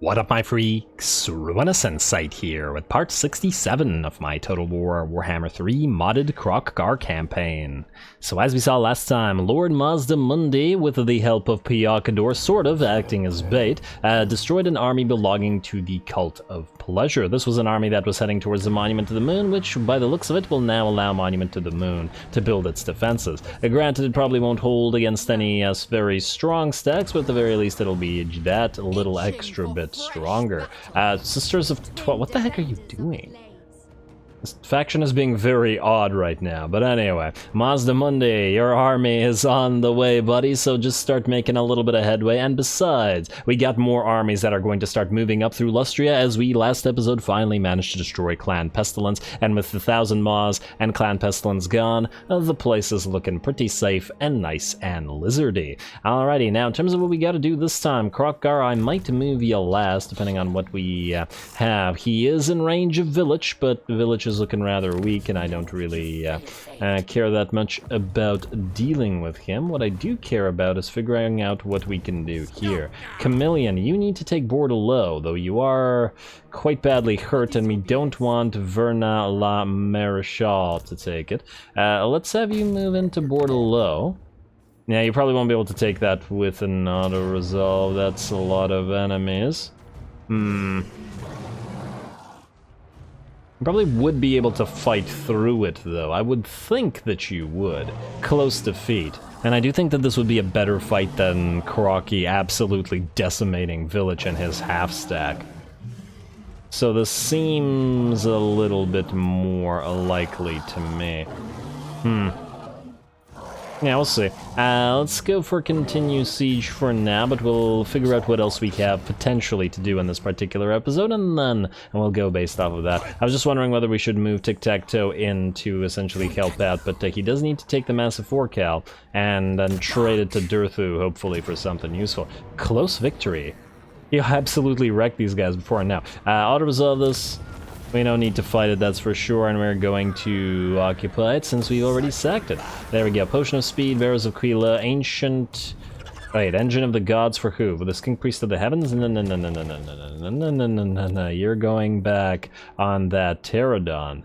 What up, my freaks? RuinusInsight here with part 67 of my Total Warhammer 3 modded Kroq-Gar campaign. So as we saw last time, Lord Mazda Mundi, with the help of Piakador sort of acting as bait, destroyed an army belonging to the Cult of Pleasure. This was an army that was heading towards the Monument to the Moon, which by the looks of it will now allow Monument to the Moon to build its defenses. Granted, it probably won't hold against any very strong stacks, but at the very least it'll be that little extra bit stronger. Sisters of 12, what the heck are you doing? This faction is being very odd right now, but anyway, Mazda Mundi, your army is on the way, buddy, so just start making a little bit of headway, and besides, we got more armies that are going to start moving up through Lustria as we last episode finally managed to destroy Clan Pestilence, and with the 1,000 Maws and Clan Pestilence gone, the place is looking pretty safe and nice and lizardy. Alrighty, now in terms of what we gotta do this time, Kroq-Gar, I might move you last, depending on what we have. He is in range of VILITCH, but VILITCH is looking rather weak, and I don't really care that much about dealing with him. What I do care about is figuring out what we can do here. Chameleon, you need to take Bordelot, though you are quite badly hurt, and we don't want Verna la Maréchal to take it. Let's have you move into Bordelot. Yeah, you probably won't be able to take that with an auto-resolve. That's a lot of enemies. You probably would be able to fight through it, though. I would think that you would. Close defeat. And I do think that this would be a better fight than Kroq absolutely decimating VILITCH and his half-stack. So this seems a little bit more likely to me. Yeah, we'll see. Let's go for continue siege for now, but we'll figure out what else we have potentially to do in this particular episode, and we'll go based off of that. I was just wondering whether we should move Tic-Tac-Toe in to essentially help out, but he does need to take the Massive 4-cal, and then trade it to Durthu, hopefully for something useful. Close victory. You absolutely wrecked these guys before and now. Auto-resolve this. We don't need to fight it, that's for sure, and we're going to occupy it since we've already sacked it. There we go. Potion of Speed, Bearers of Quila, Ancient... Wait, Engine of the Gods for who? For the Skink Priest of the Heavens? No. You're going back on that Pterodon.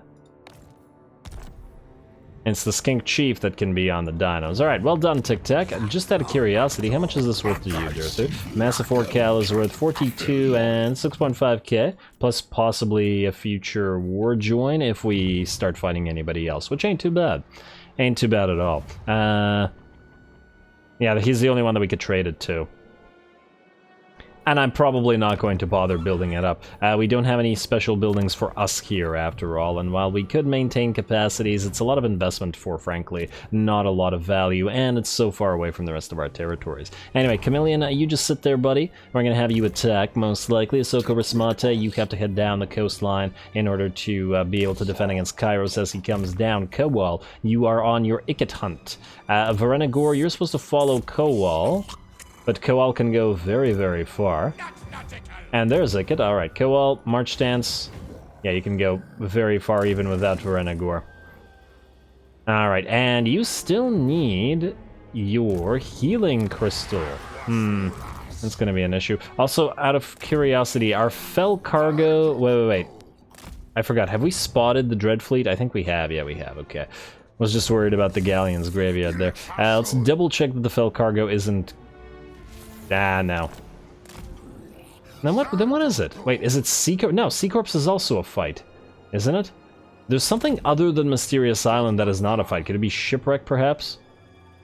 It's the Skink Chief that can be on the dinos. Alright, well done, Tic-Tac. Just out of curiosity, how much is this worth to you, Durthu? Massive 4-cal is worth 42 and 6.5k, plus possibly a future war join if we start fighting anybody else, which ain't too bad. Ain't too bad at all. Yeah, he's the only one that we could trade it to. And I'm probably not going to bother building it up. We don't have any special buildings for us here, after all, and while we could maintain capacities, it's a lot of investment for, frankly, not a lot of value, and it's so far away from the rest of our territories. Anyway, Chameleon, you just sit there, buddy. We're going to have you attack, most likely. Ahsoka Rasamate, you have to head down the coastline in order to be able to defend against Kairos as he comes down. Kowal, you are on your Icket hunt. Varenagor, you're supposed to follow Kowal. But Kowal can go very, very far. And there's Icket. Alright, Kowal, March Stance. Yeah, you can go very far even without Varenagor. Alright, and you still need your healing crystal. That's gonna be an issue. Also, out of curiosity, our Fel cargo... Wait. I forgot, have we spotted the Dread Fleet? I think we have. Yeah, we have. Okay. Was just worried about the Galleon's graveyard there. Let's double check that the Fel cargo isn't... no. Then what is it? Wait, is it Sea-Corps? No, Sea-Corps is also a fight, isn't it? There's something other than Mysterious Island that is not a fight. Could it be Shipwreck, perhaps?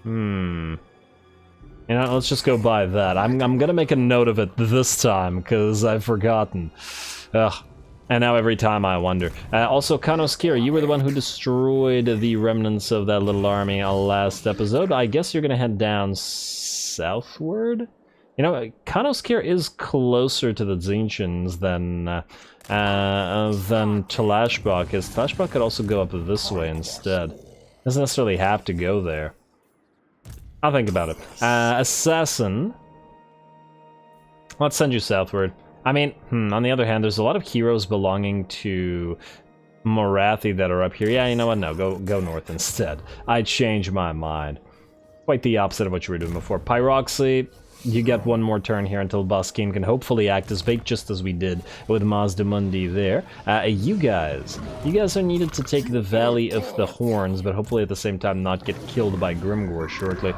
You know, let's just go by that. I'm gonna make a note of it this time, because I've forgotten. Ugh. And now every time I wonder. Also, Kanoskir, you were the one who destroyed the remnants of that little army last episode. I guess you're gonna head down southward? You know, Kanoskir is closer to the Tzeentchins than Talashbach is. Talashbach could also go up this way instead. Doesn't necessarily have to go there. I'll think about it. Assassin. Let's send you southward. I mean, on the other hand, there's a lot of heroes belonging to Morathi that are up here. Yeah, you know what? No, go north instead. I changed my mind. Quite the opposite of what you were doing before. Pyroxy. you get one more turn here until Baskin can hopefully act as bait, just as we did with Mazda Mundi there. You guys are needed to take the Valley of the Horns, but hopefully at the same time not get killed by Grimgor shortly.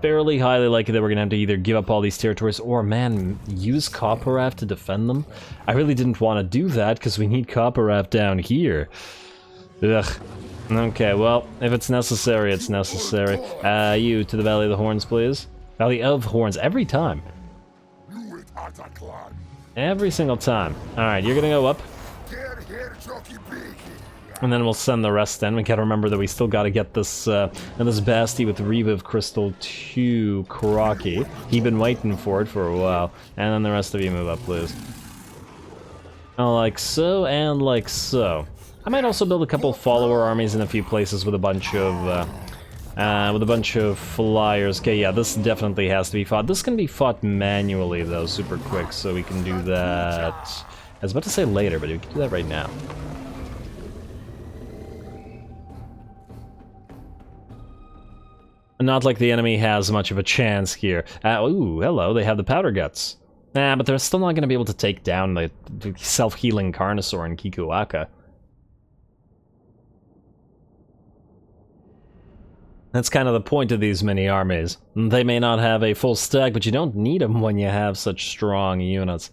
Fairly highly likely that we're gonna have to either give up all these territories or, man, use Copperaf to defend them. I really didn't want to do that because we need Copperaf down here. Ugh. Okay, well, if it's necessary, it's necessary. You to the Valley of the Horns, please. Valley of Horns, every time. Every single time. Alright, you're gonna go up. And then we'll send the rest in. We gotta remember that we still gotta get this this Basti with Reviv Crystal to Kroq-Gar. He's been waiting for it for a while. And then the rest of you move up, please. Like so, and like so. I might also build a couple follower armies in a few places with a bunch of flyers. Okay, yeah, this definitely has to be fought. This can be fought manually, though, super quick, so we can do that. I was about to say later, but we can do that right now. Not like the enemy has much of a chance here. Ooh, hello, they have the Powder Guts. But they're still not going to be able to take down the self-healing Carnosaur and Kikuaka. That's kind of the point of these mini armies. They may not have a full stack, but you don't need them when you have such strong units.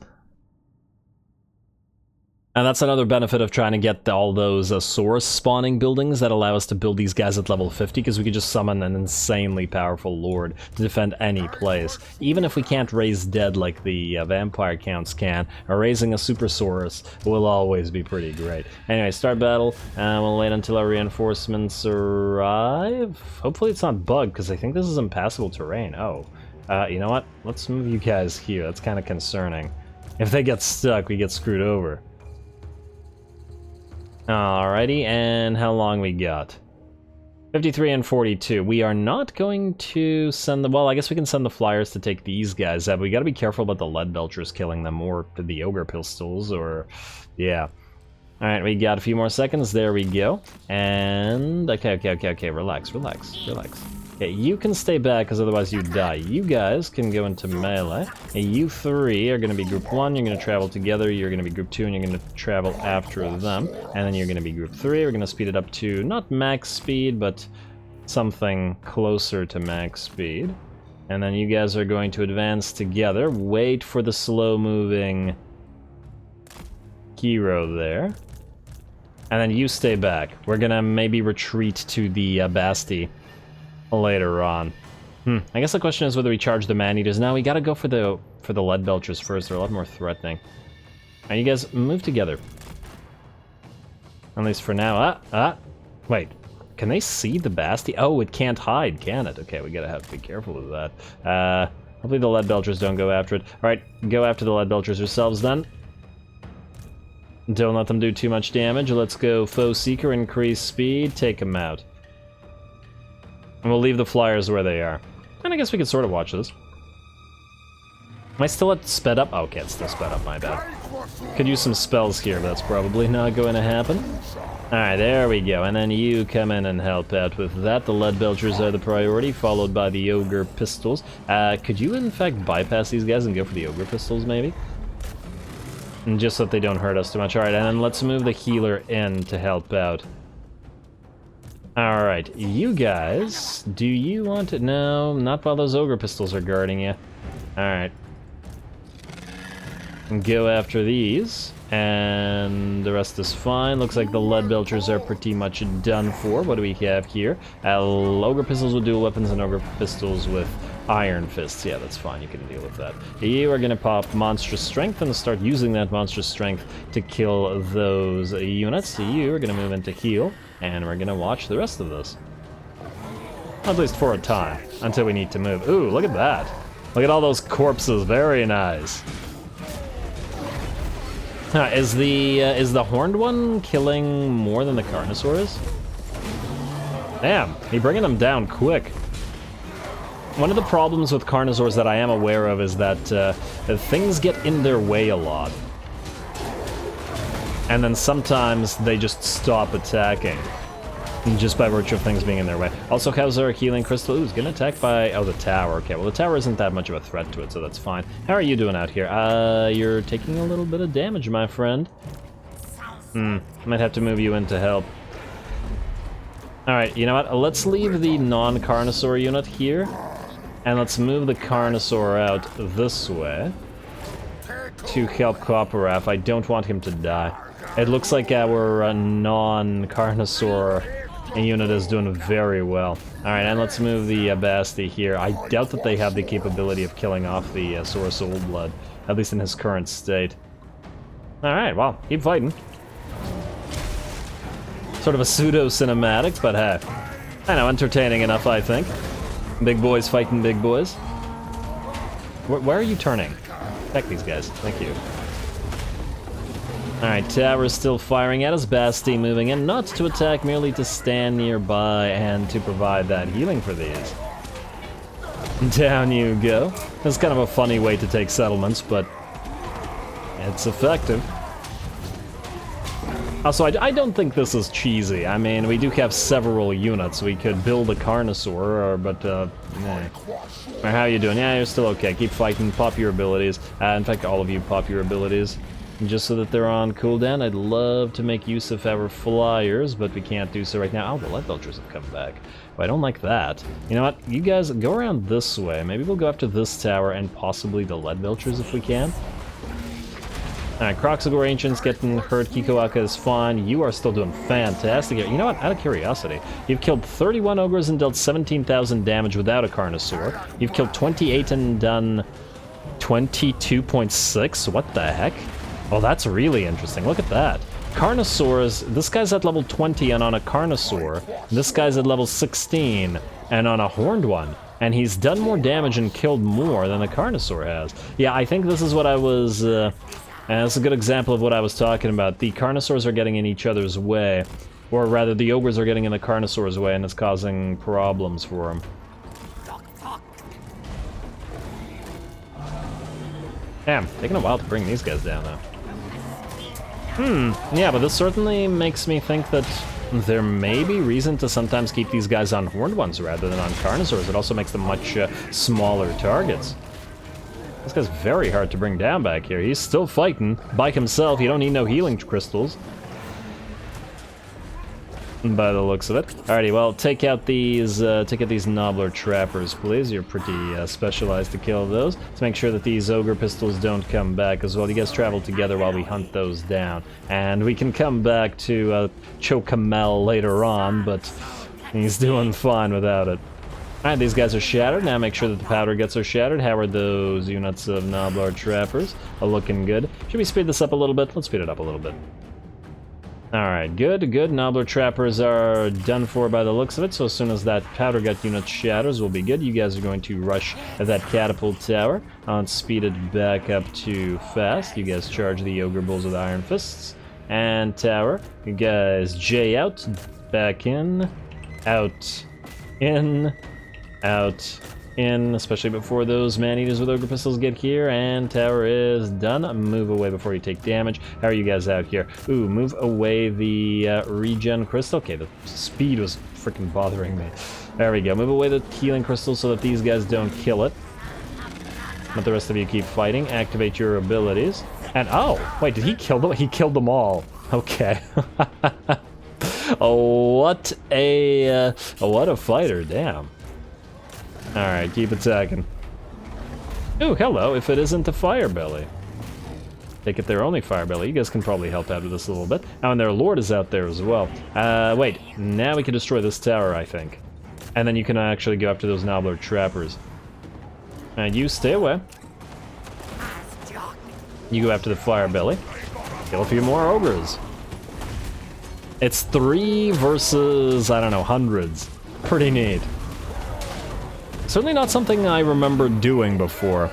And that's another benefit of trying to get all those source spawning buildings that allow us to build these guys at level 50, because we could just summon an insanely powerful lord to defend any place. Even if we can't raise dead like the vampire counts can, raising a super Saurus will always be pretty great. Anyway, start battle. We'll wait until our reinforcements arrive. Hopefully it's not bugged, because I think this is impassable terrain. Oh, you know what? Let's move you guys here. That's kind of concerning. If they get stuck, we get screwed over. Alrighty, and how long we got? 53 and 42. We are not going to send the... Well, I guess we can send the flyers to take these guys out, but we gotta be careful about the lead belchers killing them, or the ogre pistols, or... Yeah. Alright, we got a few more seconds. There we go. And... Okay. Relax. Okay, you can stay back, because otherwise you die. You guys can go into melee. And you three are going to be group 1, you're going to travel together, you're going to be group 2, and you're going to travel after them. And then you're going to be group 3, we're going to speed it up to, not max speed, but something closer to max speed. And then you guys are going to advance together, wait for the slow-moving hero there. And then you stay back. We're going to maybe retreat to the Basti later on. I guess the question is whether we charge the man-eaters. Now we gotta go for the lead belchers first. They're a lot more threatening. Alright, you guys move together. At least for now. Wait. Can they see the Basti? Oh, it can't hide, can it? Okay, we gotta have to be careful of that. Hopefully the lead belchers don't go after it. Alright, go after the lead belchers yourselves then. Don't let them do too much damage. Let's go Foe Seeker, increase speed, take them out. And we'll leave the flyers where they are. And I guess we could sort of watch this. Am I still at sped up? Oh, okay, it's still sped up, my bad. Could use some spells here, but that's probably not going to happen. Alright, there we go. And then you come in and help out with that. The lead belchers are the priority, followed by the ogre pistols. Could you, in fact, bypass these guys and go for the ogre pistols, maybe? And just so that they don't hurt us too much. Alright, and then let's move the healer in to help out. Alright, you guys, do you want to... No, not while those ogre pistols are guarding you. Alright. Go after these, and the rest is fine. Looks like the lead belchers are pretty much done for. What do we have here? Ogre pistols with dual weapons and ogre pistols with iron fists. Yeah, that's fine, you can deal with that. You are gonna pop monstrous strength and start using that monstrous strength to kill those units. So you are gonna move into heal. And we're gonna watch the rest of this. At least for a time, until we need to move. Ooh, look at that. Look at all those corpses, very nice. Is the horned one killing more than the Carnosaur is? Damn, he's bringing them down quick. One of the problems with Carnosaurs that I am aware of is that things get in their way a lot. And then sometimes they just stop attacking. just by virtue of things being in their way. Also, how's our healing crystal? Ooh, it's getting attacked by... Oh, the tower. Okay, well, the tower isn't that much of a threat to it, so that's fine. How are you doing out here? You're taking a little bit of damage, my friend. Might have to move you in to help. Alright, you know what? Let's leave the non-Carnosaur unit here, and let's move the Carnosaur out this way to help Koparaf. I don't want him to die. It looks like our non-Carnosaur unit is doing very well. Alright, and let's move the Basti here. I doubt that they have the capability of killing off the Saurus Old Blood, at least in his current state. Alright, well, keep fighting. Sort of a pseudo-cinematic, but hey, I know, entertaining enough, I think. Big boys fighting big boys. Where are you turning? Attack these guys, thank you. Alright, tower's still firing at us, Basti moving in, not to attack, merely to stand nearby and to provide that healing for these. Down you go. It's kind of a funny way to take settlements, but it's effective. Also, I don't think this is cheesy. I mean, we do have several units. We could build a Carnosaur, but, how you doing? Yeah, you're still okay. Keep fighting, pop your abilities. In fact, all of you pop your abilities. Just so that they're on cooldown. I'd love to make use of our flyers, but we can't do so right now. Oh, the lead belchers have come back. Well, I don't like that. You know what? You guys, go around this way. Maybe we'll go after this tower and possibly the lead belchers if we can. Alright, Kroq-Gar Ancient's getting hurt, Kikoaka is fine, you are still doing fantastic. You know what, out of curiosity, you've killed 31 ogres and dealt 17,000 damage without a Carnosaur. You've killed 28 and done 22.6, what the heck? Oh, that's really interesting, look at that. Carnosaurs, this guy's at level 20 and on a Carnosaur, this guy's at level 16 and on a horned one. And he's done more damage and killed more than the Carnosaur has. Yeah, I think this is what I was... that's a good example of what I was talking about. The Carnosaurs are getting in each other's way. Or rather, the ogres are getting in the Carnosaur's way, and it's causing problems for them. Damn, taking a while to bring these guys down, though. Yeah, but this certainly makes me think that there may be reason to sometimes keep these guys on horned ones rather than on Carnosaurs. It also makes them much smaller targets. This guy's very hard to bring down back here. He's still fighting by himself. You don't need no healing crystals, by the looks of it. Alrighty, well, take out these Nobbler Trappers, please. You're pretty specialized to kill those. Let's make sure that these Ogre Pistols don't come back as well. You guys travel together while we hunt those down. And we can come back to Chokamel later on, but he's doing fine without it. Alright, these guys are shattered. Now make sure that the powder guts are shattered. How are those units of Nobbler Trappers? Looking good. Should we speed this up a little bit? Let's speed it up a little bit. Alright, good. Nobbler Trappers are done for by the looks of it, so as soon as that powder gut unit shatters, we'll be good. You guys are going to rush at that catapult tower. I'll speed it back up to fast. You guys charge the Ogre Bulls with Iron Fists. And tower. You guys J out, back in, out, in, out, in, especially before those man-eaters with Ogre Pistols get here, and tower is done. Move away before you take damage. How are you guys out here? Ooh, move away the regen crystal. Okay, the speed was freaking bothering me. There we go. Move away the healing crystal so that these guys don't kill it. But the rest of you keep fighting. Activate your abilities. And, oh, wait, did he kill them? He killed them all. Okay. What a fighter, damn. Alright, keep attacking. Ooh, hello, if it isn't a Firebelly. Take it their only Firebelly. You guys can probably help out with this a little bit. Oh, and their Lord is out there as well. Wait, now we can destroy this tower, I think. And then you can actually go after those Nobbler Trappers. And you stay away. You go after the Firebelly. Kill a few more ogres. It's 3 versus, I don't know, hundreds. Pretty neat. Certainly not something I remember doing before.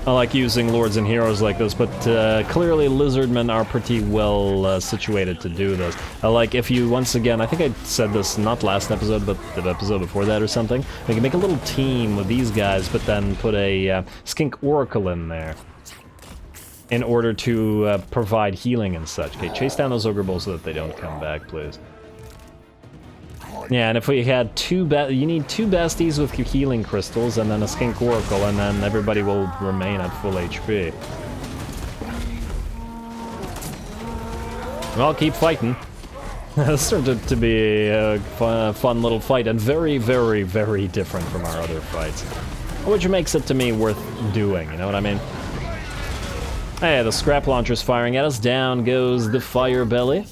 I like using lords and heroes like this, but clearly Lizardmen are pretty well situated to do this. Like if you, once again, I think I said this not last episode, but the episode before that or something, we can make a little team with these guys, but then put a Skink Oracle in there in order to provide healing and such. Okay, chase down those Ogre Bulls so that they don't come back, please. Yeah, and if we had you need 2 besties with healing crystals, and then a skink oracle, and then everybody will remain at full HP. Well, keep fighting. This turned out to be a fun little fight, and very, very, very different from our other fights. Which makes it, to me, worth doing, you know what I mean? Hey, the scrap launcher's firing at us. Down goes the fire belly.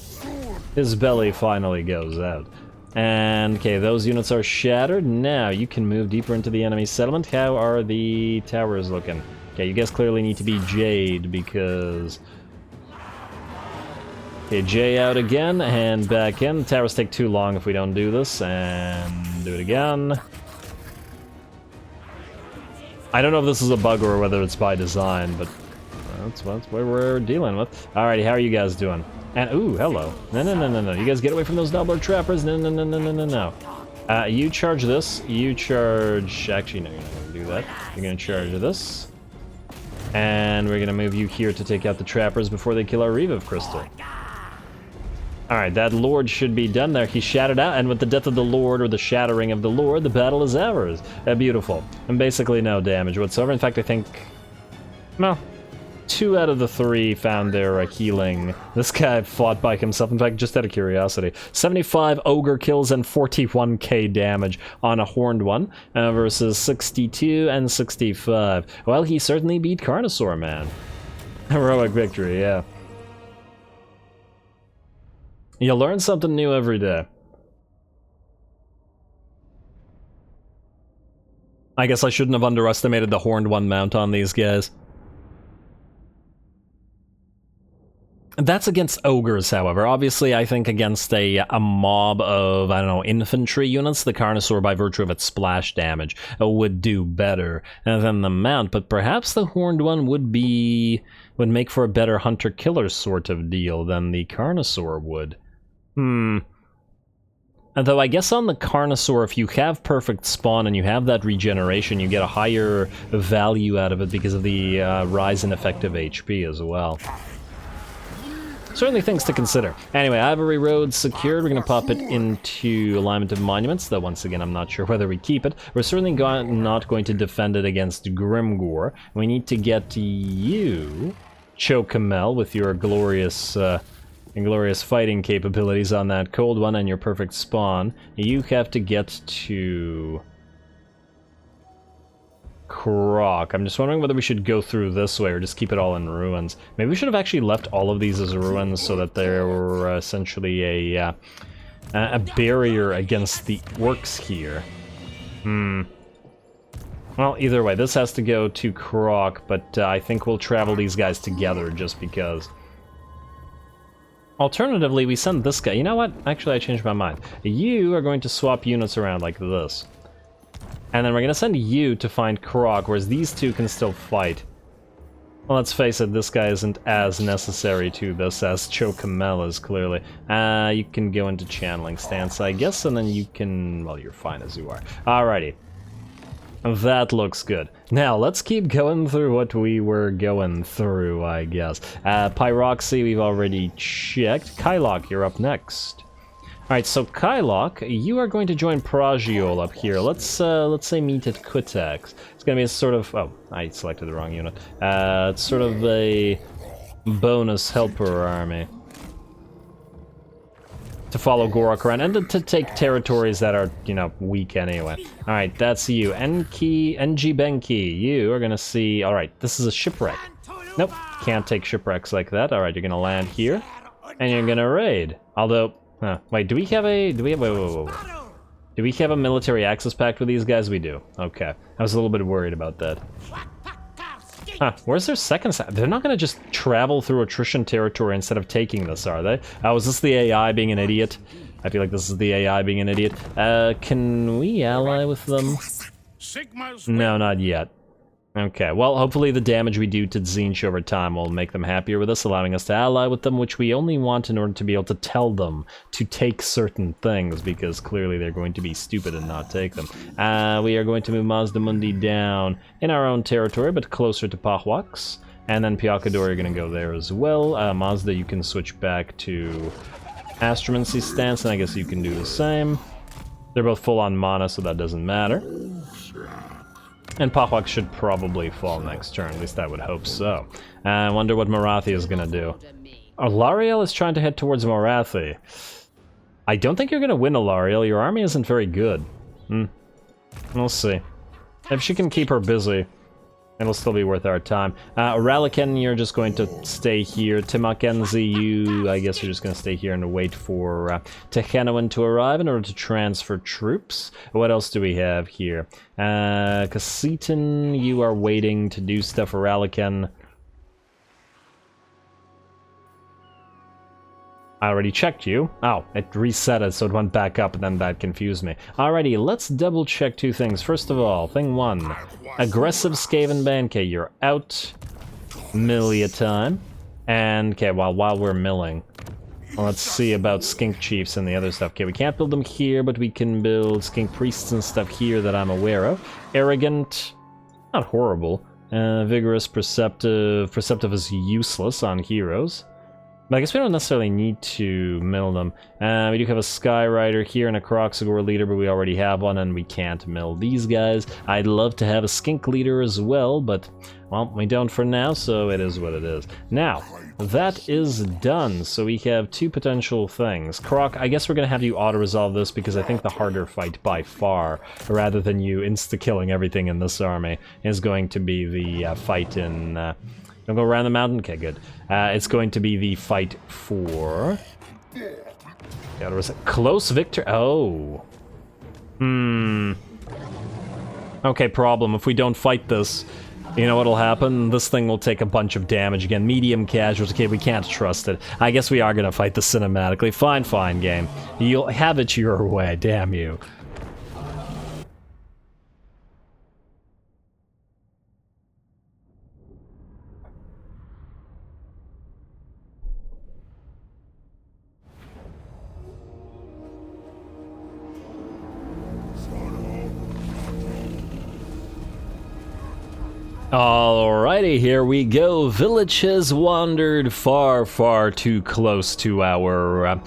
His belly finally goes out. And, okay, those units are shattered. Now, you can move deeper into the enemy settlement. How are the towers looking? Okay, you guys clearly need to be Jade, because... Okay, J out again, and back in. The towers take too long if we don't do this, and do it again. I don't know if this is a bug or whether it's by design, but that's what we're dealing with. Alrighty, how are you guys doing? And, ooh, hello. No. You guys get away from those Doubler trappers. No. You charge this. You charge... Actually, no, you're not going to do that. You're going to charge this. And we're going to move you here to take out the trappers before they kill our Reviv Crystal. Alright, that Lord should be done there. He's shattered out, and with the death of the Lord, or the shattering of the Lord, the battle is ours. Beautiful. And basically no damage whatsoever. In fact, I think... Well, 2 out of the 3 found their healing. This guy fought by himself, in fact, just out of curiosity. 75 ogre kills and 41k damage on a horned one, versus 62 and 65. Well, he certainly beat Carnosaur, man. Heroic victory, yeah. You learn something new every day. I guess I shouldn't have underestimated the horned one mount on these guys. That's against ogres, however. Obviously, I think against a mob of, I don't know, infantry units, the Carnosaur, by virtue of its splash damage, would do better than the mount, but perhaps the horned one would make for a better hunter-killer sort of deal than the Carnosaur would. Although I guess on the Carnosaur, if you have perfect spawn and you have that regeneration, you get a higher value out of it because of the rise in effective HP as well. Certainly things to consider. Anyway, Ivory Road secured. We're going to pop it into Alignment of Monuments, though once again I'm not sure whether we keep it. We're certainly not going to defend it against Grimgor. We need to get you, Cho'Kamel, with your glorious fighting capabilities on that cold one and your perfect spawn. You have to get to Kroq. I'm just wondering whether we should go through this way or just keep it all in ruins. Maybe we should have actually left all of these as ruins so that they were essentially a barrier against the orcs here. Well, either way, this has to go to Kroq, but I think we'll travel these guys together just because. Alternatively, we send this guy. You know what? Actually, I changed my mind. You are going to swap units around like this. And then we're going to send you to find Kroq, whereas these two can still fight. Well, let's face it, this guy isn't as necessary to this as Cho'Kamel is, clearly. You can go into channeling stance, I guess, and then you can... Well, you're fine as you are. Alrighty. That looks good. Now, let's keep going through what we were going through, I guess. Pyroxy, we've already checked. Kylok, you're up next. Alright, so Kylok, you are going to join Pragiol up here. Let's say meet at Kutex. It's gonna be a sort of... Oh, I selected the wrong unit. It's sort of a bonus helper army to follow Gorok around, and to take territories that are, you know, weak anyway. Alright, that's you. Enki Benki, you are gonna see... Alright, this is a shipwreck. Nope, can't take shipwrecks like that. Alright, you're gonna land here, and you're gonna raid. Although... wait, do we have a... Do we have a military access pact with these guys? We do. Okay. I was a little bit worried about that. Huh, where's their second side? They're not gonna just travel through attrition territory instead of taking this, are they? Was this the AI being an idiot? I feel like this is the AI being an idiot. Can we ally with them? No, not yet. Okay, well, hopefully the damage we do to Tzeentch over time will make them happier with us, allowing us to ally with them, which we only want in order to be able to tell them to take certain things, because clearly they're going to be stupid and not take them. We are going to move Mazda Mundi down in our own territory, but closer to Pahwax, and then Pyakador, you're going to go there as well. Mazda, you can switch back to Astromancy stance, and I guess you can do the same. They're both full on mana, so that doesn't matter. And Pahwak should probably fall next turn, at least I would hope so. I wonder what Morathi is gonna do. Alariel is trying to head towards Morathi. I don't think you're gonna win, Alariel. Your army isn't very good. We'll see. If she can keep her busy, it'll still be worth our time. Ralaken, you're just going to stay here. Timakenzi, you, I guess you're just going to stay here and wait for Tehenowin to arrive in order to transfer troops. What else do we have here? Kasitan, you are waiting to do stuff for Ralaken. I already checked you. Oh, it reset it, so it went back up, and then that confused me. Alrighty, let's double check two things. First of all, thing one. Aggressive Skaven Banke, you're out. Millia time. And, okay, while we're milling, let's see about Skink Chiefs and the other stuff. Okay, we can't build them here, but we can build Skink Priests and stuff here that I'm aware of. Arrogant, not horrible. Vigorous, Perceptive. Perceptive is useless on heroes. But I guess we don't necessarily need to mill them. We do have a Skyrider here and a Kroq-Gar leader, but we already have one, and we can't mill these guys. I'd love to have a Skink leader as well, but, well, we don't for now, so it is what it is. Now, that is done, so we have two potential things. Kroq, I guess we're going to have you auto-resolve this, because I think the harder fight by far, rather than you insta-killing everything in this army, is going to be the fight in... Don't go around the mountain? Okay, good. It's going to be the fight for... Yeah, there was a close victor... Oh. Okay, problem. If we don't fight this, you know what'll happen? This thing will take a bunch of damage again. Medium casualty. Okay, we can't trust it. I guess we are gonna fight this cinematically. Fine, fine, game. You'll have it your way, damn you. Alrighty, here we go. VILITCH has wandered far, far too close to our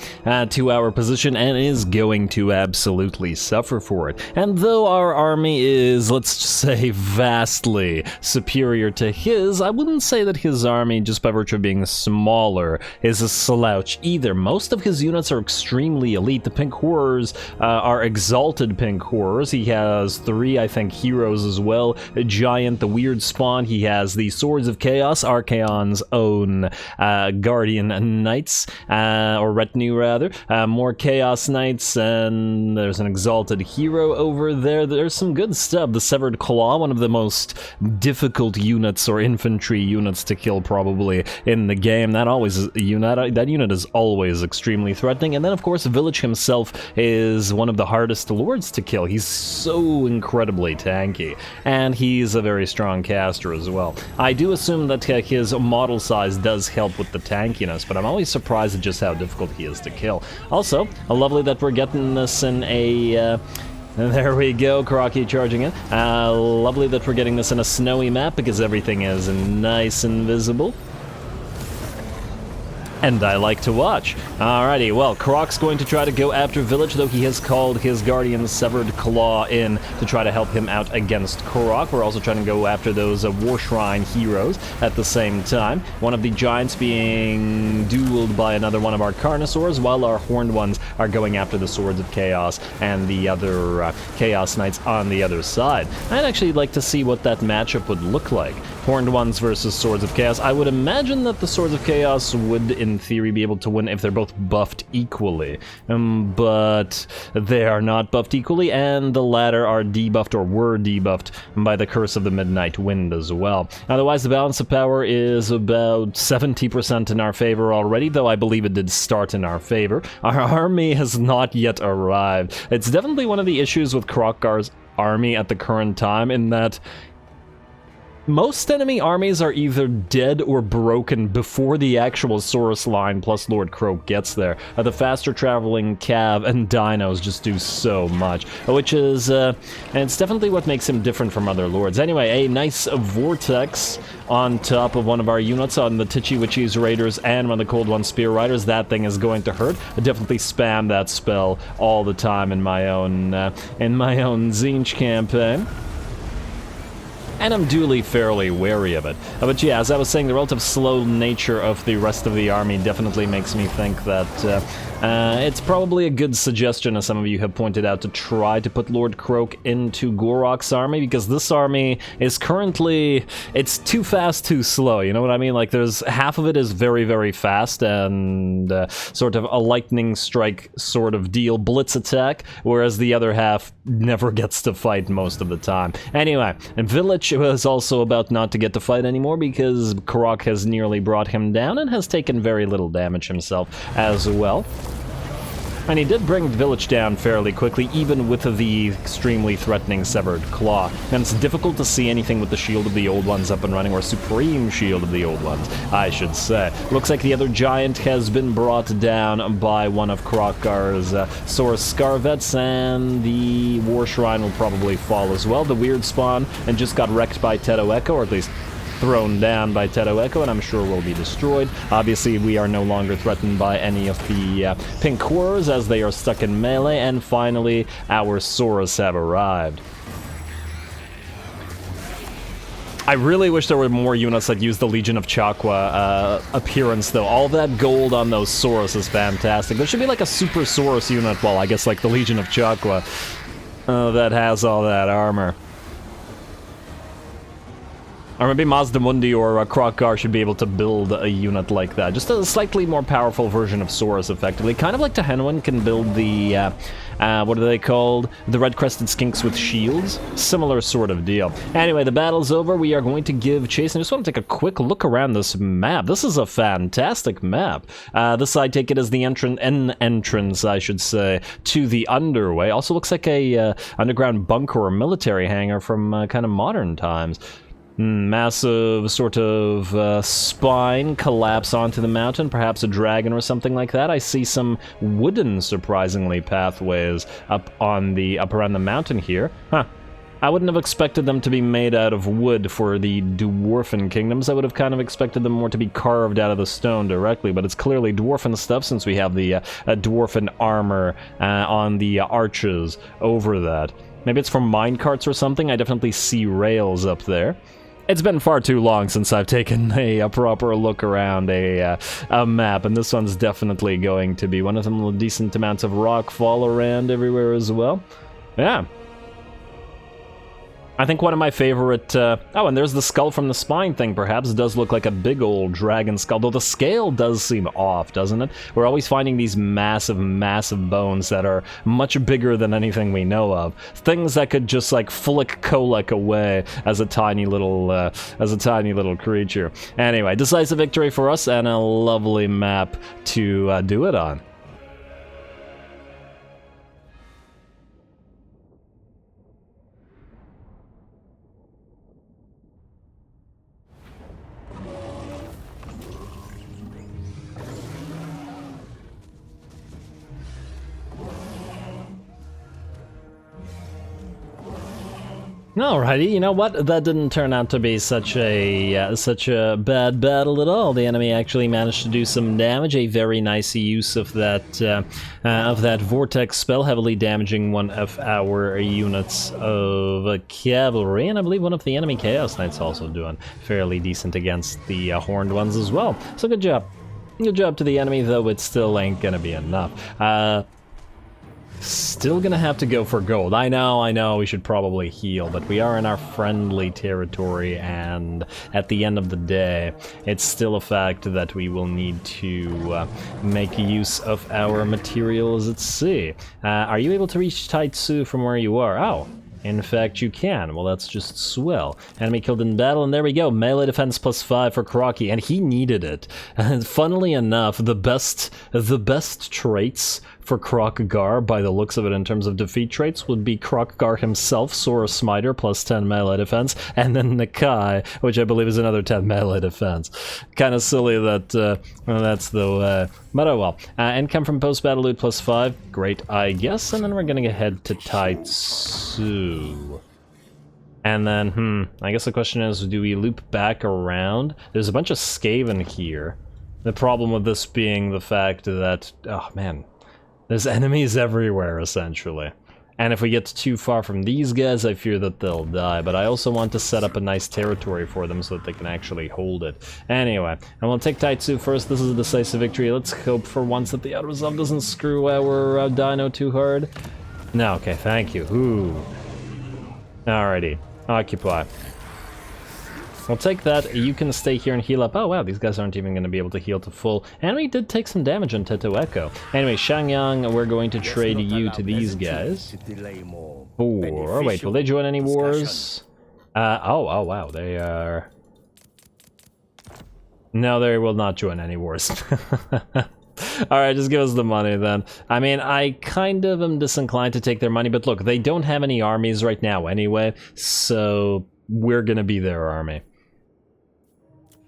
position and is going to absolutely suffer for it. And though our army is, let's just say, vastly superior to his, I wouldn't say that his army, just by virtue of being smaller, is a slouch either. Most of his units are extremely elite. The Pink Horrors are exalted Pink Horrors. He has 3, I think, heroes as well. A Giant, the Weird Spawn. He has the Swords of Chaos, Archaon's own Guardian Knights, or Retinue rather. More Chaos Knights, and there's an Exalted Hero over there. There's some good stuff. The Severed Claw, one of the most difficult units or infantry units to kill probably in the game. That unit is always extremely threatening. And then of course VILITCH himself is one of the hardest lords to kill. He's so incredibly tanky, and he's a very strong caster as well. I do assume that his model size does help with the tankiness, but I'm always surprised at just how difficult he is to kill. Also, lovely that we're getting this in a... there we go, Kroq charging in. Lovely that we're getting this in a snowy map because everything is nice and visible. And I like to watch. Alrighty, well, Kroq's going to try to go after VILITCH, though he has called his Guardian Severed Claw in to try to help him out against Kroq. We're also trying to go after those War Shrine heroes at the same time. One of the Giants being dueled by another one of our Carnosaurs, while our Horned ones are going after the Swords of Chaos and the other Chaos Knights on the other side. I'd actually like to see what that matchup would look like. Horned ones versus Swords of Chaos. I would imagine that the Swords of Chaos would, in theory, be able to win if they're both buffed equally. But they are not buffed equally, and the latter are debuffed, or were debuffed, by the Curse of the Midnight Wind as well. Otherwise, the balance of power is about 70% in our favor already, though I believe it did start in our favor. Our army has not yet arrived. It's definitely one of the issues with Kroq-Gar's army at the current time, in that Most enemy armies are either dead or broken before the actual Saurus line plus Lord Kroq gets there. The faster traveling Cav and Dinos just do so much, which is, and it's definitely what makes him different from other lords. Anyway, a nice vortex on top of one of our units on the Titchy Witchies Raiders and one of the Cold One Spear Riders. That thing is going to hurt. I definitely spam that spell all the time in my own Tzeentch campaign. And I'm duly fairly wary of it. But yeah, as I was saying, the relative slow nature of the rest of the army definitely makes me think that it's probably a good suggestion, as some of you have pointed out, to try to put Lord Kroq into Gorok's army, because this army is currently, it's too fast, too slow, you know what I mean? Like, there's half of it is very, very fast and sort of a lightning strike sort of deal, blitz attack, whereas the other half never gets to fight most of the time. Anyway, and VILITCH was also about not to get to fight anymore because Kroq has nearly brought him down and has taken very little damage himself as well. And he did bring VILITCH down fairly quickly, even with the extremely threatening Severed Claw. And it's difficult to see anything with the Shield of the Old Ones up and running, or Supreme Shield of the Old Ones, I should say. Looks like the other giant has been brought down by one of Kroq-Gar's Saurus Scarvets, and the War Shrine will probably fall as well. The Weird Spawn, and just got wrecked by Teto Echo, or at least thrown down by Teto Echo, and I'm sure will be destroyed. Obviously, we are no longer threatened by any of the pink horrors, as they are stuck in melee, and finally, our Saurus have arrived. I really wish there were more units that use the Legion of Chakwa appearance, though. All that gold on those Saurus is fantastic. There should be like a Super Saurus unit, well, I guess like the Legion of Chakwa, that has all that armor. Or maybe Mazdamundi or Kroq-Gar should be able to build a unit like that. Just a slightly more powerful version of Saurus, effectively. Kind of like Daemonhunters can build the, what are they called? The red-crested skinks with shields? Similar sort of deal. Anyway, the battle's over. We are going to give chase. And I just want to take a quick look around this map. This is a fantastic map. This, I take it, as the entrance, I should say, to the underway. Also looks like a underground bunker or military hangar from kind of modern times. Massive sort of spine collapse onto the mountain, perhaps a dragon or something like that. I see some wooden, surprisingly, pathways up around the mountain here. Huh. I wouldn't have expected them to be made out of wood for the Dwarfen kingdoms. I would have kind of expected them more to be carved out of the stone directly, but it's clearly Dwarfen stuff, since we have the Dwarfen armor on the arches over that. Maybe it's from minecarts or something. I definitely see rails up there. It's been far too long since I've taken a proper look around a map, and this one's definitely going to be one of them. With decent amounts of rock fall around everywhere as well. Yeah. I think one of my favorite, oh, and there's the skull from the spine thing, perhaps. It does look like a big old dragon skull, though the scale does seem off, doesn't it? We're always finding these massive, massive bones that are much bigger than anything we know of. Things that could just, like, flick Kolek away as a tiny little creature. Anyway, decisive victory for us, and a lovely map to do it on. Alrighty, you know what? That didn't turn out to be such a bad battle at all. The enemy actually managed to do some damage. A very nice use of that vortex spell, heavily damaging one of our units of cavalry, and I believe one of the enemy Chaos Knights also doing fairly decent against the horned ones as well. So good job. Good job to the enemy, though it still ain't gonna be enough. Still gonna have to go for gold. I know, we should probably heal, but we are in our friendly territory, and at the end of the day, it's still a fact that we will need to make use of our materials at sea. Are you able to reach Taitsu from where you are? Oh, In fact, you can. Well, that's just swell. Enemy killed in battle, and there we go. Melee defense +5 for Kroq-Gar, and he needed it. And funnily enough, the best traits for Kroq-Gar, by the looks of it in terms of defeat traits, would be Kroq-Gar himself, Sora Smiter, +10 melee defense, and then Nakai, which I believe is another 10 melee defense. Kind of silly that that's the way. But oh well. Income from post-battle loot +5. Great, I guess. And then we're gonna head to Taitsu. And then, I guess the question is, do we loop back around? There's a bunch of Skaven here. The problem with this being the fact that, oh man, there's enemies everywhere, essentially. And if we get too far from these guys, I fear that they'll die. But I also want to set up a nice territory for them so that they can actually hold it. Anyway, and we'll take Taitsu first. This is a decisive victory. Let's hope for once that the out-resolve doesn't screw our dino too hard. No, okay, thank you. Ooh. Alrighty, occupy. We'll take that. You can stay here and heal up. Oh wow, these guys aren't even going to be able to heal to full. And we did take some damage on Teto Echo. Anyway, Shangyang, we're going to trade you to these guys. Or, wait, will they join any wars? Oh wow, they are... No, they will not join any wars. Alright, just give us the money then. I mean, I kind of am disinclined to take their money, but look, they don't have any armies right now anyway, so we're gonna be their army.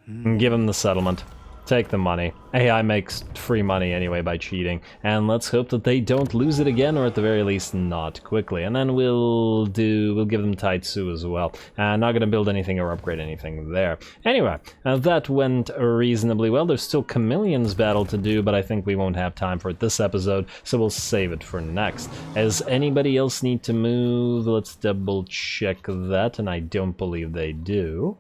And give them the settlement. Take the money. AI makes free money anyway by cheating. And let's hope that they don't lose it again, or at the very least not quickly. And then we'll give them Taitsu as well. Not gonna build anything or upgrade anything there. Anyway, that went reasonably well. There's still Chameleon's battle to do, but I think we won't have time for it this episode, so we'll save it for next. Does anybody else need to move? Let's double check that, and I don't believe they do.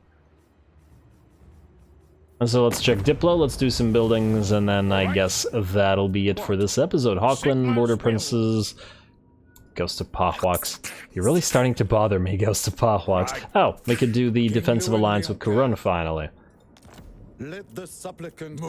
So let's check Diplo, let's do some buildings, and then I guess that'll be it for this episode. Hawkland, Border Princes, Ghost of Pahwaks. You're really starting to bother me, Ghost of Pahwaks. Oh, we could do the defensive alliance with Corona finally. Let the supplicant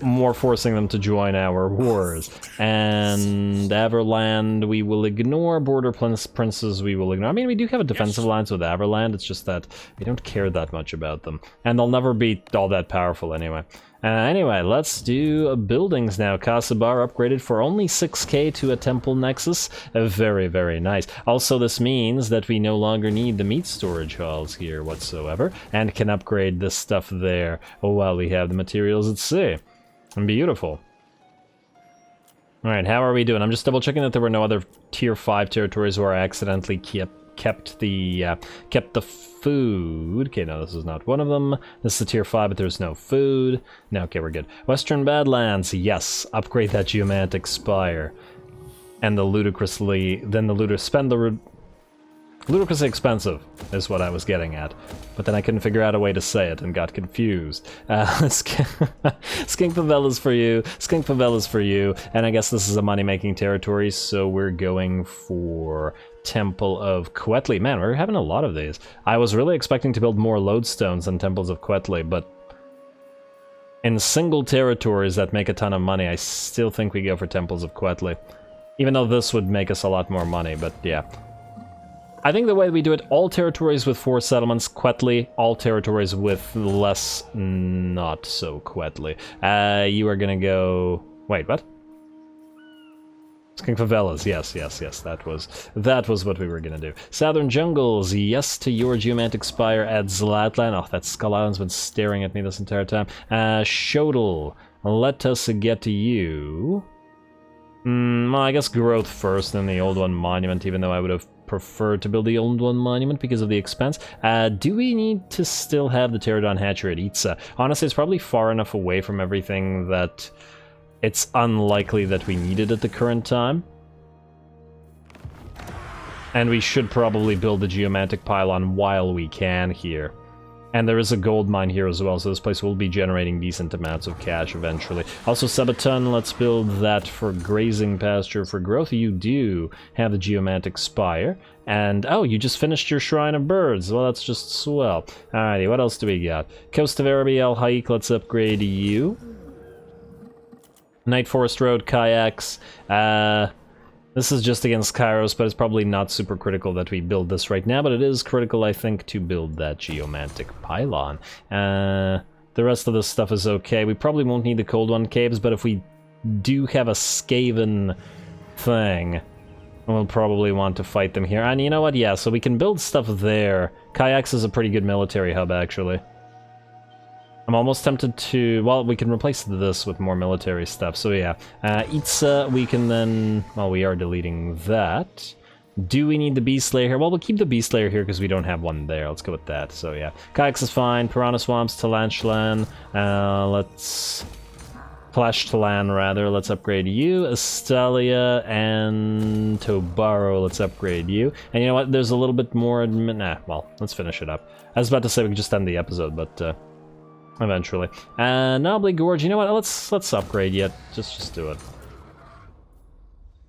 More forcing them to join our wars. And Averland, we will ignore. Border Princes, we will ignore. I mean, we do have a defensive alliance with Averland, it's just that we don't care that much about them. And they'll never be all that powerful anyway. Anyway, let's do buildings now. Kasabar upgraded for only 6k to a temple nexus. Very, very nice. Also, this means that we no longer need the meat storage halls here whatsoever, and can upgrade this stuff there while we have the materials at sea. Beautiful. Alright, how are we doing? I'm just double checking that there were no other tier 5 territories where I accidentally kept the food. Okay, no, this is not one of them. This is a tier 5, but there's no food. No, okay, we're good. Western Badlands, yes. Upgrade that Geomantic Spire. And the ludicrously expensive is what I was getting at. But then I couldn't figure out a way to say it and got confused. Skink Favelas for you, Skink Favelas for you, and I guess this is a money-making territory, so we're going for Temple of Quetli. Man, we're having a lot of these. I was really expecting to build more lodestones than Temples of Quetli, but in single territories that make a ton of money, I still think we go for Temples of Quetli. Even though this would make us a lot more money, but yeah. I think the way we do it, all territories with 4 settlements, Quetli, all territories with less, not so Quetli. You are gonna go... Wait, what? Skink Favelas, yes, that was what we were gonna do. Southern Jungles, yes to your Geomantic Spire at Zlatland. Oh, that Skull Island's been staring at me this entire time. Xhotl, let us get to you. Well, I guess growth first, then the Old One Monument, even though I would have preferred to build the Old One Monument because of the expense. Do we need to still have the Pterodon Hatchery at Itza? Honestly, it's probably far enough away from everything that it's unlikely that we need it at the current time. And we should probably build the Geomantic Pylon while we can here. And there is a gold mine here as well, so this place will be generating decent amounts of cash eventually. Also, Sabaton, let's build that for grazing pasture for growth. You do have the Geomantic Spire. And, oh, you just finished your Shrine of Birds. Well, that's just swell. Alrighty, what else do we got? Coast of Araby, El Haik, let's upgrade you. Night Forest Road, Kayaks. This is just against Kairos, but it's probably not super critical that we build this right now, but it is critical, I think, to build that geomantic pylon. The rest of this stuff is okay. We probably won't need the Cold One caves, but if we do have a Skaven thing, we'll probably want to fight them here. And you know what? Yeah, so we can build stuff there. Kayaks is a pretty good military hub, actually. I'm almost tempted to... Well, we can replace this with more military stuff. So yeah, Itza, we can then... Well, we are deleting that. Do we need the Beast Slayer here? Well, we'll keep the Beast Slayer here because we don't have one there. Let's go with that. So yeah, Kayaks is fine. Piranha Swamps, Talanshlan. Let's... Clash-Talan, rather. Let's upgrade you. Astalia and Tobaro, let's upgrade you. And you know what? There's a little bit more... Nah, well, let's finish it up. I was about to say we could just end the episode, but... eventually. Knobbly Gorge, you know what? Let's upgrade you. Just do it.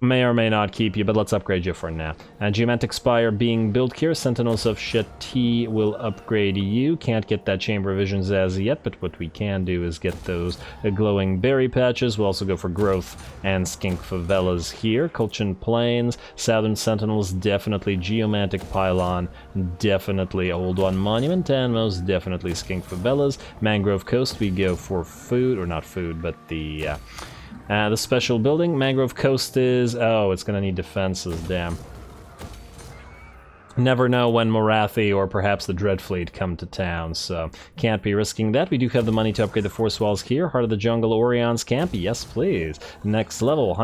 May or may not keep you, but let's upgrade you for now. Geomantic Spire being built here. Sentinels of Shati will upgrade you. Can't get that Chamber of Visions as yet, but what we can do is get those glowing berry patches. We'll also go for Growth and Skink Favelas here. Colchin Plains, Southern Sentinels, definitely Geomantic Pylon, definitely Old One Monument, and most definitely Skink Favelas. Mangrove Coast, we go for food, or not food, but the special building. Mangrove Coast is... Oh, it's gonna need defenses, damn. Never know when Morathi or perhaps the Dreadfleet come to town, so can't be risking that. We do have the money to upgrade the force walls here. Heart of the Jungle, Orion's Camp, yes please. Next level,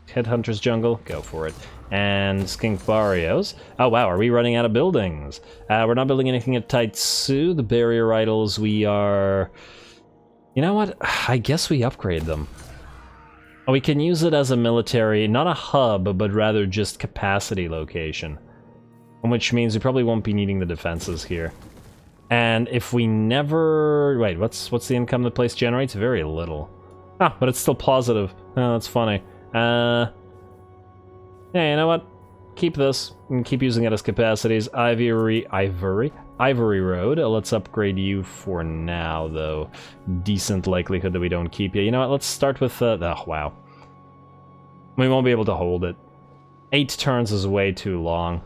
Headhunter's Jungle, go for it. And Skink Barrios. Oh wow, are we running out of buildings? We're not building anything at Taitsu. The barrier idols, we are... You know what? I guess we upgrade them. We can use it as a military, not a hub, but rather just capacity location. Which means we probably won't be needing the defenses here. And if we never... Wait, what's the income the place generates? Very little. Ah, but it's still positive. Oh, that's funny. Yeah, you know what? Keep this, and keep using it as capacities. Ivory Road. Let's upgrade you for now, though. Decent likelihood that we don't keep you. You know what? Let's start with... oh, wow. We won't be able to hold it. 8 turns is way too long.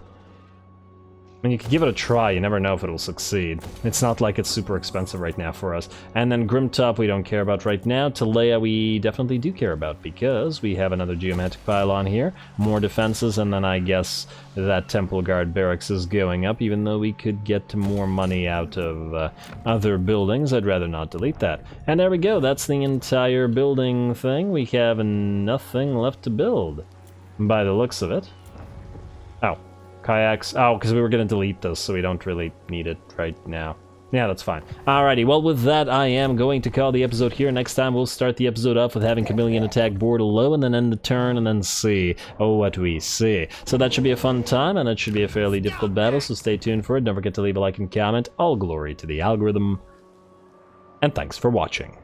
I mean, you can give it a try. You never know if it'll succeed. It's not like it's super expensive right now for us. And then Grimtop we don't care about right now. Talea we definitely do care about because we have another Geomantic Pylon here. More defenses, and then I guess that Temple Guard Barracks is going up, even though we could get more money out of other buildings. I'd rather not delete that. And there we go. That's the entire building thing. We have nothing left to build, by the looks of it. Oh. Kayaks. Oh, because we were going to delete this, so we don't really need it right now. Yeah, that's fine. Alrighty, well, with that, I am going to call the episode here. Next time, we'll start the episode off with having Chameleon attack board low, and then end the turn, and then see what we see. So that should be a fun time, and it should be a fairly difficult battle, so stay tuned for it. Don't forget to leave a like and comment. All glory to the algorithm. And thanks for watching.